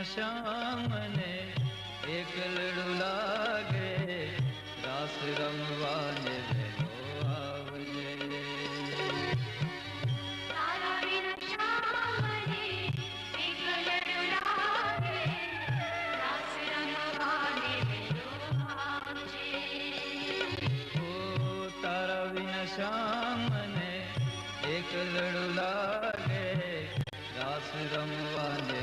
શ્યામ ને એકલડું લાગે, રાસ રમવાને વેલો આવજે. તારા વિન શ્યામ ને એકલડું લાગે, રાસ રમવાને વેલો આવજે. ઓ તારા વિન શ્યામ ને એકલડું લાગે, રાસ રમવાને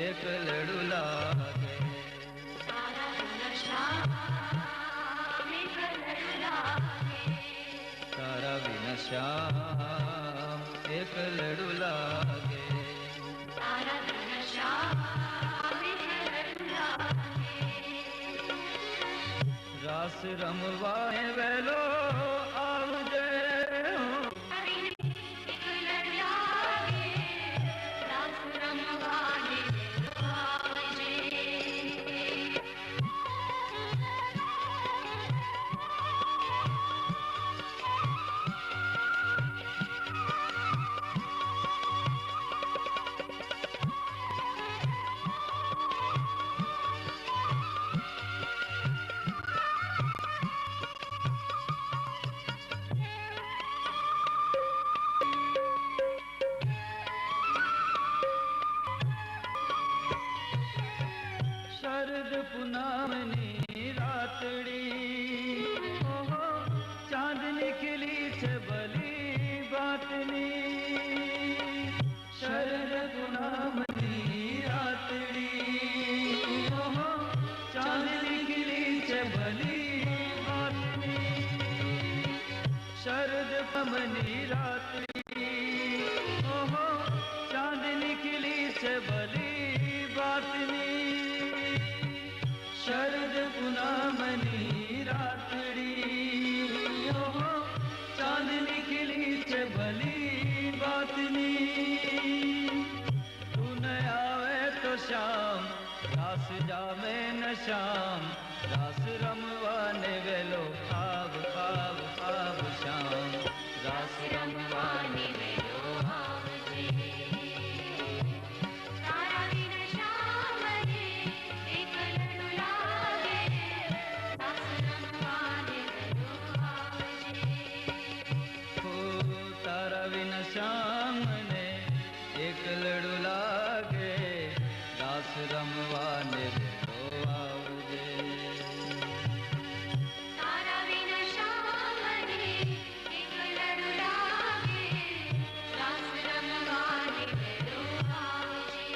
એક લડુ લાગે, તારા વિન શ્યામ એક લડુ લાગે, તારા વિન શ્યામ એક લડુ લાગે, તારા વિન શ્યામ એક લડુ લાગે. રાસ રમવાને વેલો આવજે. શરદ પૂનમની રાતડી, ઓહો ચાંદની ખીલી છે ભલી બાતની. શરદ પૂનમની રાતડી, ઓહો ચાંદની ખીલી છે ભલી બાતની. શરદ પમની રાતડી, ઓહો ચાંદની ખીલી છે ભલી બાતની. શરદ પૂનમની રાતડી, ઓહો ચાંદની ખીલી છે ભલી બાતની. તું આવે તો શ્યામ રાસ જામે ન શ્યામ, રાસ રમવાને વેલો આવ આવ આવ શ્યામ, રાસ રમવાને વેલો આવજે. તારા વિન શ્યામ ને એકલડું લાગે, રાસ રમવાને વેલો આવજે. હો તારા વિન શ્યામ ને એકલડું લાગે, રાસ રમવાને વેલો આવજે. તારા વિન શ્યામ ને એકલડું લાગે, રાસ રમવાને વેલો આવજે.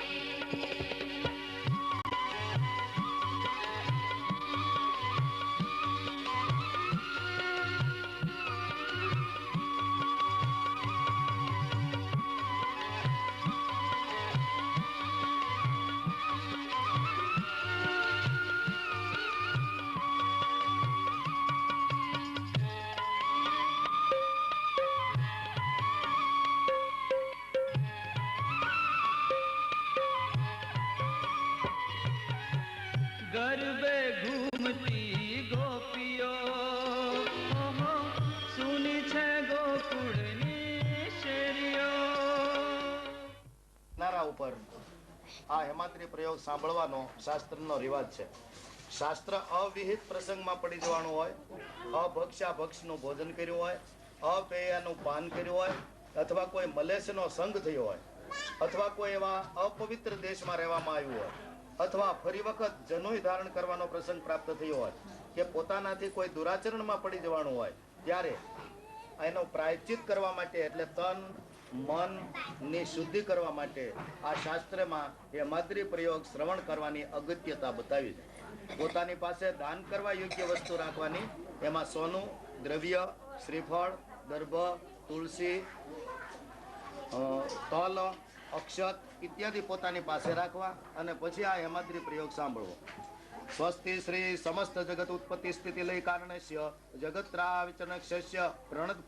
ગરબે ઘૂમતી ગોપીઓ, ઓહો સુની છે ગોકુળની શેરીઓ. નારા ઉપર આ હેમાત્રી પ્રયોગ સાંભળવાનો શાસ્ત્રનો રિવાજ છે. શાસ્ત્ર અવિહિત પ્રસંગમાં પડી જવાનું હોય, અભક્ષ્યા ભક્ષનું ભોજન કર્યું હોય, અપેયાનું પાન કર્યું હોય, અથવા કોઈ મલેશનો સંગ થયો હોય, અથવા કોઈ એવા અપવિત્ર દેશમાં રહેવામાં આવ્યું હોય, અથવા ફરી વખત જનોય ધારણ કરવાનો પ્રસંગ પ્રાપ્ત થયો હોય, કે પોતાનાથી કોઈ દુરાચરણમાં પડી જવાનું હોય, ત્યારે એનો પ્રાયશ્ચિત કરવા માટે એટલે તન મનની શુદ્ધિ કરવા માટે આ શાસ્ત્રમાં હેમાદ્રી પ્રયોગ શ્રવણ કરવાની અગત્યતા બતાવી છે. પોતાની પાસે દાન કરવા યોગ્ય વસ્તુ રાખવાની, એમાં સોનું, દ્રવ્ય, શ્રીફળ, દર્ભ, તુલસી, તલ, અક્ષત ઇત્યાદિ પોતાની પાસે રાખવા અને પછી આ હેમાદ્રી પ્રયોગ સાંભળવો. સ્વસ્તિ શ્રી સમસ્ત જગત ઉત્પત્તિ સ્થિતિ લય કારણસ્ય જગત્રાવિચનક્ષસ્ય પ્રણત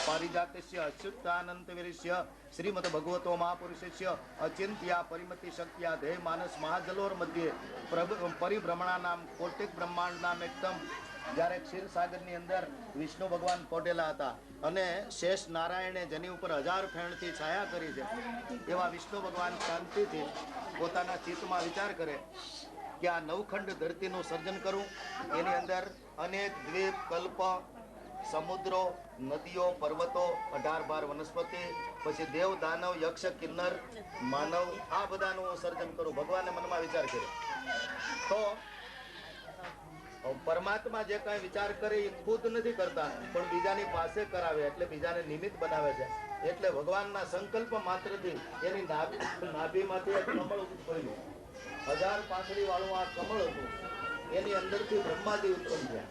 પારિજાતસ્ય અચ્યુતાનંત વિરસ્ય શ્રીમદ ભગવતો મહાપુરુષસ્ય અચિંત્યા પરિમતિ શક્ત્યા ધેય માનસ મહાજલોર મધ્યે પરિભ્રમણા નામ કોટિક બ્રહ્માંડ નામ એકદમ. જ્યારે ક્ષીરસાગરની અંદર વિષ્ણુ ભગવાન પોઢેલા હતા અને શેષ નારાયણે જેની ઉપર 1000 ફેણથી છાયા કરી છે, એવા વિષ્ણુ ભગવાન શાંતિથી પોતાના ચિત્તમાં વિચાર કરે કે આ નવખંડ ધરતીનું સર્જન કરું. એની અંદર અનેક દ્વીપ, કલ્પ, સમુદ્રો, નદીઓ, પર્વતો, 18 વનસ્પતિ, પછી દેવ, દાનવ, યક્ષ, કિન્નર, માનવ, આ બધાનું હું સર્જન કરું. ભગવાને મનમાં વિચાર કર્યો. તો પરમાત્મા જે કઈ વિચાર કરે એ ખુદ નથી કરતા, પણ બીજાની પાસે કરાવે, એટલે બીજાને નિમિત્ત બનાવે છે. એટલે ભગવાનના સંકલ્પ માત્રથી એની નાભીમાંથી એક કમળ ઉત્પન્ન, 1000 પાંખડી વાળું આ કમળ હતું, એની અંદરથી બ્રહ્માજી ઉત્પન્ન થયા.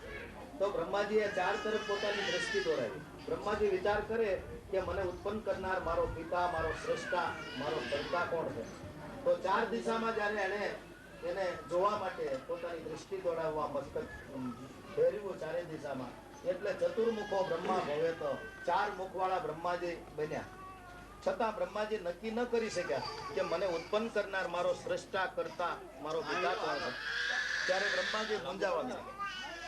તો બ્રહ્માજીએ 4 તરફ પોતાની દ્રષ્ટિ દોરાવી. બ્રહ્માજી વિચાર કરે કે મને ઉત્પન્ન કરનાર મારો પિતા, મારો સ્રષ્ટા, મારો કર્તા કોણ છે. તો 4 દિશામાં જયારે એને જોવા માટે પોતાની દ્રષ્ટિ દોડાવવા મસ્તક ફેરવ્યું 4 દિશામાં, એટલે ચતુર્મુખો બ્રહ્મા ભવે તો 4 મુખવાળા બ્રહ્માજી બન્યા. છતાં બ્રહ્માજી નક્કી ન કરી શક્યા કે મને ઉત્પન્ન કરનાર મારો સ્રષ્ટા, કર્તા, મારો પિતા કોણ છે. ત્યારે બ્રહ્માજી મૂંઝાવા લાગ્યા.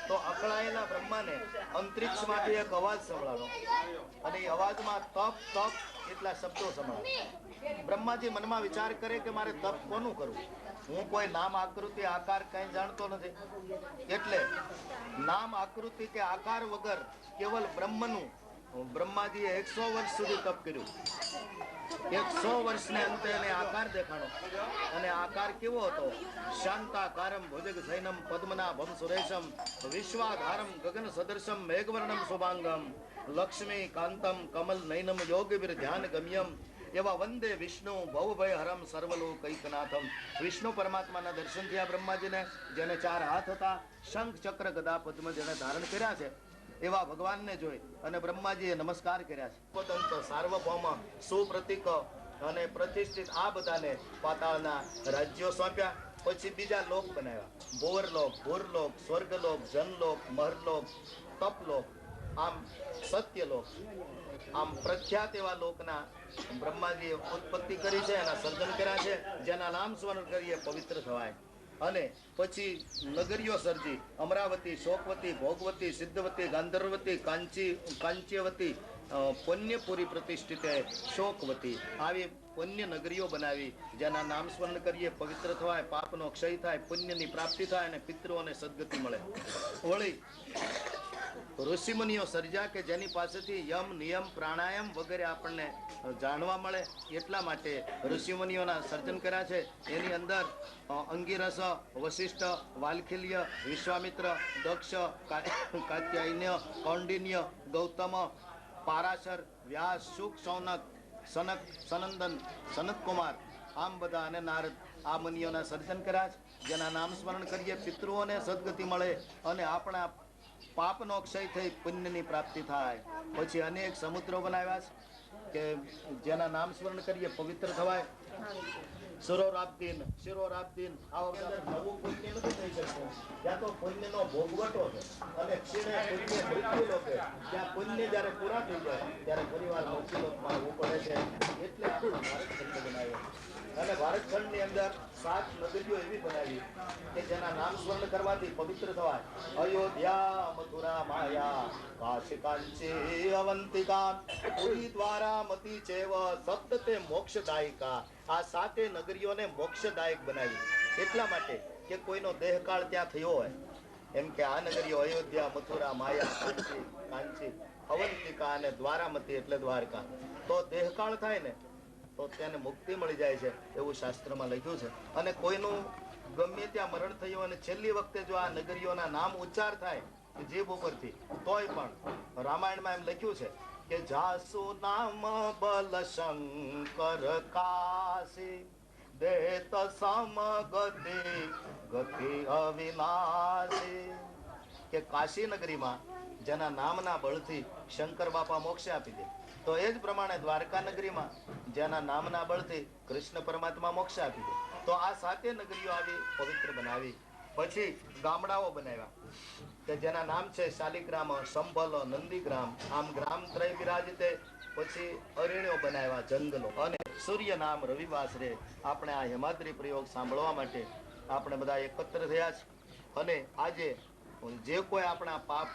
તો અકળાયેલા બ્રહ્માને અંતરિક્ષમાંથી એક અવાજ સંભળાયો અને એ અવાજમાં તપ તપ એટલા શબ્દો સંભળાયા. બ્રહ્માજી મનમાં વિચાર કરે કે મારે તપ કોનું કરવું. હું કોઈ નામ, આકૃતિ, આકાર કઈ જાણતો નથી, એટલે નામ, આકૃતિ કે આકાર વગર કેવલ બ્રહ્મનું બ્રહ્માજીએ 100 વર્ષ સુધી તપ કર્યું. 100 વર્ષને અંતે એને આકાર દેખાણો. અને આકાર કેવો હતો? શાંતાકારમ ભુજગ સૈનમ પદ્મનાભમ સુરેશમ વિશ્વાધારમ ગગન સદર્શમ મેઘવર્ણમ શુભાંગમ લક્ષ્મી કાંતમ કમલ નયનમ યોગવીર ધ્યાન ગમ્યમ. એવા વંદે વિષ્ણુ ભવભય હરમ સર્વલોકૈકનાથમ. વિષ્ણુ પરમાત્માના દર્શન થયા બ્રહ્માજીને, જેને 4 હાથ હતા, શંખ, ચક્ર, ગદા, પદ્મ જેને ધારણ કર્યા છે, એવા ભગવાનને જોઈ અને બ્રહ્માજીએ નમસ્કાર કર્યા છે. સ્વતંત્ર, સાર્વભૌમ, સુપ્રતિક અને પ્રતિષ્ઠિત આ બધાને પાતાળના રાજ્યો સોંપ્યા. પછી બીજા લોક બનાવ્યા, ભુવરલોક, ભૂરલોક, સ્વર્ગલોક, જનલોક, મહરલોક, તપલોક, આમ સત્યલોક, આમ પ્રખ્યાત એવા લોકના બ્રહ્માજીએ ઉત્પત્તિ કરી છે, એના સર્જન કર્યા છે. જેના નામ સ્મરણ કરીએ પવિત્ર થવાય. અને પછી નગરીઓ સર્જી, અમરાવતી, શોકવતી, ભોગવતી, સિદ્ધવતી, ગાંધર્વતી, કાંચ્યવતી, પુણ્યપુરી પ્રતિષ્ઠિત શોકવતી, આવી પુણ્ય નગરીઓ બનાવી. જેના નામ સ્મરણ કરીએ પવિત્ર થવાય, પાપનો ક્ષય થાય, પુણ્યની પ્રાપ્તિ થાય અને પિતૃઓને સદગતિ મળે. વળી ઋષિમુનિઓ સર્જા કે જેની પાસેથી યમ, નિયમ, પ્રાણાયામ વગેરે આપણને જાણવા મળે, એટલા માટે ઋષિમુનિઓના સર્જન કર્યા છે. એની અંદર અંગિરસ, વશિષ્ઠ, વાલ્ખિલ્ય, વિશ્વામિત્ર, દક્ષ, કાત્યાયન્ય, કૌંડિન્ય, ગૌતમ, પારાશર, વ્યાસ, શુક, શૌનક, સનક, સનંદન, સનતકુમાર, આમ બધા અને નારદ, આ મુનિઓના સર્જન કર્યા છે. જેના નામ સ્મરણ કરીએ પિતૃઓને સદગતિ મળે અને આપણા પાપનો ક્ષય થઈ પુણ્યની પ્રાપ્તિ થાય. પછી અનેક સમુદ્રો બનાવ્યા છે કે જેના નામ સ્મરણ કરીએ પવિત્ર થવાય. શિરોરાબ્દીન આવા નવું પુણ્ય નથી થઈ શકતું. ત્યાં તો પુણ્યનો ભોગવટો છે અને ક્ષીણે પુણ્ય મૃત્યુલોકે, ત્યાં પુણ્ય જ્યારે પૂરા થઈ જાય ત્યારે પરિવાર મૃત્યુલોકમાં આવવું પડે છે. એટલે આપણો ભારતખંડ બનાવ્યો. અને ભારતખંડની અંદર 7 નગરીઓ એવી બનાવી કે જેના નામ સ્મરણ કરવાથી પવિત્ર થવાય. અયોધ્યા, મથુરા, માયા, કાશી, કાંચી, અવંતિકા, પુરી, દ્વારા, મતી ચેવ સપ્તતે મોક્ષદાયિકા. આ 7 નગરીઓને મોક્ષદાયક બનાવી. એટલા માટે કે કોઈનો દેહકાળ ત્યાં થયો હોય, એમ કે આ નગરીઓ અયોધ્યા, મથુરા, માયા, કાંચી, અવંતિકા અને દ્વારામતી એટલે દ્વારકા, તો દેહકાળ થાય ને તો તેને મુક્તિ મળી જાય છે, એવું શાસ્ત્રમાં લખ્યું છે. અને કોઈનું ગમે ત્યાં મરણ થયું અને છેલ્લી વખતે જો આ નગરીઓના નામ ઉચ્ચાર થાય જીભ ઉપરથી, તોય પણ રામાયણમાં એમ લખ્યું છે કે જાસુ નામ બલ શંકર કાશી દેત સમગતિ ગતિ અવિનાશી. કે કાશી નગરીમાં જેના નામના બળથી શંકર બાપા મોક્ષ આપી દે, તો એ જ પ્રમાણે દ્વારકા નગરીમાં જેના નામના બળથી કૃષ્ણ પરમાત્મા મોક્ષ આપી દે. તો આ સાતે નગરીઓ આવી પવિત્ર બનાવી. પછી ગામડાઓ બનાવ્યા કે જેના નામ છે શાલિગ્રામ, સંભલ, નંદીગ્રામ. આમ ગ્રામ ત્રય વિરાજતે. પછી અરણ્યો બનાવ્યા, જંગલો. અને સૂર્ય નામ રવિવાસ રે. આપણે આ હેમાદ્રી પ્રયોગ સાંભળવા માટે આપણે બધા એકત્ર થયા છે. અને આજે જે કોઈ આપણા પાપ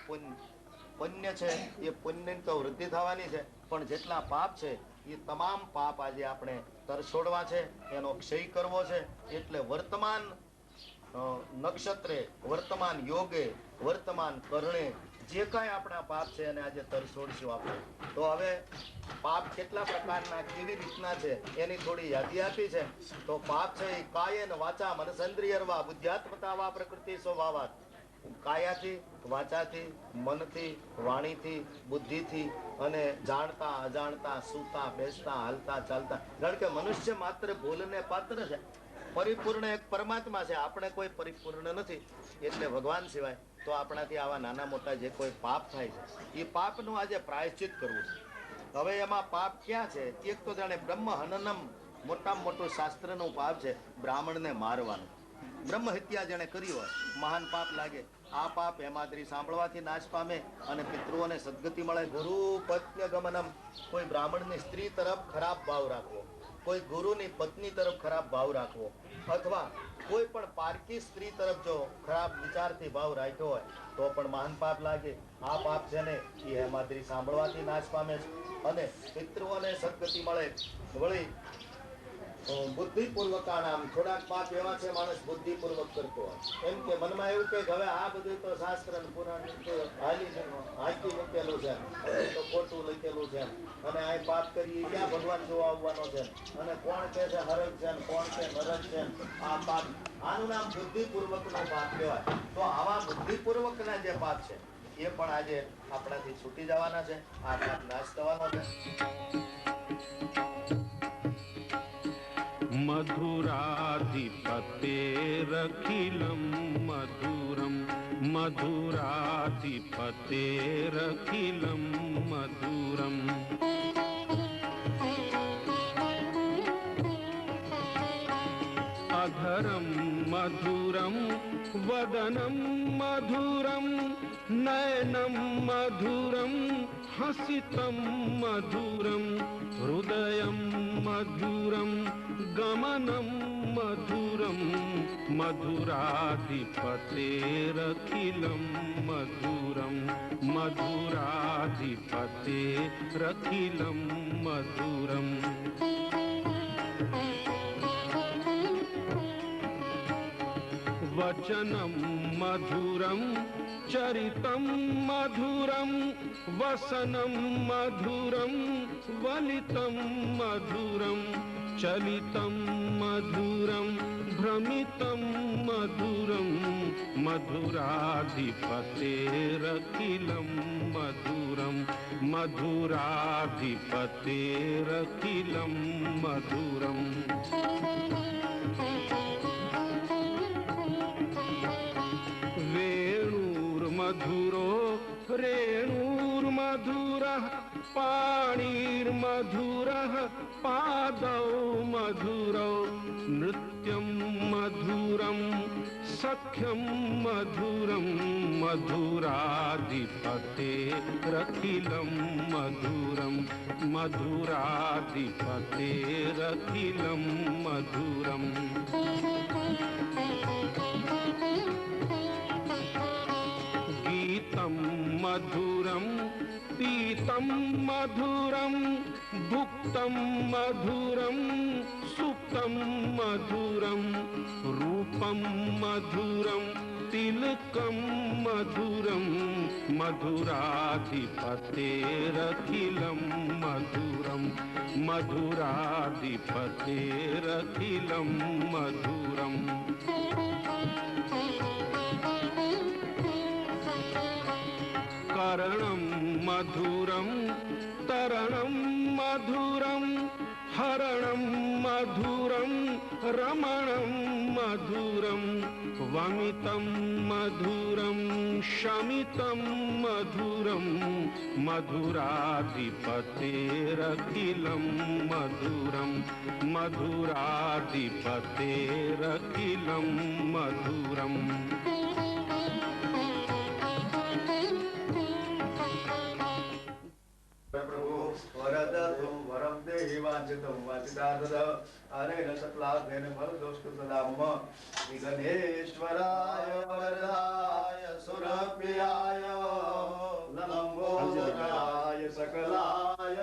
પુણ્ય છે એ પુણ્યની તો વૃદ્ધિ થવાની છે, પણ જેટલા પાપ છે એ તમામ પાપ આજે આપણે તરછોડવા છે, એનો ક્ષય કરવો છે. એટલે વર્તમાન નક્ષત્રે, વર્તમાન યોગે, વર્તમાન કરણે જે કાંઈ આપણા પાપ છે એને આજે તરછોડશું આપણે. તો હવે પાપ કેટલા પ્રકારના, કેવી રીતના છે એની થોડી યાદી આપી છે. તો પાપ છે એ કાયન વાચા મનસેન્દ્રિયર્વા બુદ્ધ્યાત્મતા વા પ્રકૃતિ સ્વભાવાત. કાયાથી, વાચાથી, મનથી, વાણીથી, બુદ્ધિથી અને જાણતા અજાણતા, સૂતા બેસતા, હાલતા ચાલતા. કારણ કે મનુષ્ય માત્ર ભૂલને પાત્ર છે, પરિપૂર્ણ એક પરમાત્મા છે, આપણે કોઈ પરિપૂર્ણ નથી. એટલે ભગવાન સિવાય તો આપણાથી આવા નાના મોટા જે કોઈ પાપ થાય છે એ પાપનું આજે પ્રાયશ્ચિત કરવું છે. હવે એમાં પાપ ક્યાં છે? એક તો જાણે બ્રહ્મ હનનમ, મોટામાં મોટું શાસ્ત્રનું પાપ છે બ્રાહ્મણને મારવાનું. બ્રહ્મ હત્યા જેને કરી હોય મહાન પાપ લાગે. આ પાપ હેમાદ્રી સાંભળવાથી નાશ પામે અને પિતૃઓને સદગતિ મળે. ગુરુ પત્ન્ય ગમનમ, કોઈ બ્રાહ્મણની સ્ત્રી તરફ ખરાબ ભાવ રાખવો, કોઈ ગુરુની પત્ની તરફ ખરાબ ભાવ રાખવો, અથવા કોઈ પણ પારકી સ્ત્રી તરફ જો ખરાબ વિચારથી ભાવ રાખ્યો હોય તો પણ મહાન પાપ લાગે. આ પાપ છે ને એ હેમાદ્રી સાંભળવાથી નાશ પામે છે અને પિતૃઓને સદગતિ મળે. વળી બુદ્ધિપૂર્વક નામ, થોડાક પાપ એવા છે માણસ બુદ્ધિપૂર્વક કરતો હોય, એમ કે મનમાં એવું કે હવે આ બધું તો શાસ્ત્ર અને પુરાણ હાકી મૂકેલું છે, તો ખોટું લખેલું છે, અને આ પાપ કરી ક્યાં ભગવાન જોવા આવવાનો છે, અને કોણ કે છે હરક છે, કોણ કે નરક છે. આ પાપ, આનું નામ બુદ્ધિપૂર્વક નો પાપ કહેવાય. તો આવા બુદ્ધિપૂર્વક ના જે પાપ છે એ પણ આજે આપણાથી છૂટી જવાના છે. આ પાપ નાશ થવાનો છે. મધુરાધિપતેરખિલમ મધુરમ, મધુરાધિપતેરખિલમ મધુરમ. અધરમ મધુરમ, વદનમ મધુરમ, નયનમ મધુરમ, હસિતમ મધુરમ, હૃદયમ મધુરમ, ગમનમ મધુરમ. મધુરાધિપતેરખિલમ મધુરમ, મધુરાધિપતેરખિલમ મધુરમ. વચનમ મધુરમ, ચરિતમ મધુરમ, વસનમ મધુરમ, વલિતમ મધુરમ, ચલિતમ મધુરમ, ભ્રમિતમ મધુરમ. મધુરાધિપતેરખિલમ મધુરમ, મધુરાધિપતેરખિલમ મધુરમ. વેણુર્મધુરો રેણુર્મધુરઃ, પાણિર્મધુરઃ, પાદૌ મધુરૌ, નૃત્યમ મધુરમ, સખ્યમ મધુરમ. મધુરાધિપતેરખિલમ મધુરમ, મધુરાધિપતેરખિલમ મધુરમ. ગીતમ મધુરમ, પીતમ મધુરમ, ભુક્તમ મધુરમ, સુપ્તમ મધુરમ, રૂપમ મધુરમ, તિલકમ મધુરમ. મધુરાધિપતેરખિલમ મધુરમ, મધુરાધિપતેરખિલમ મધુરમ. કર્ણમ मधुरम तरणं मधुरम हरणं मधुरम रमणं मधुरम वमितं मधुरम शमितं मधुरम मधुराधिपतेरखिलं मधुरम मधुराधिपतेरखिलं मधुरम प्रभु वरदतु वरं देहि वाञ्छितं वाञ्छितार्थद अनेन सकलार्थेन फलदोस्तु सदा मम विघ्नेश्वराय वरदाय सुरप्रियाय लम्बोदराय सकलाय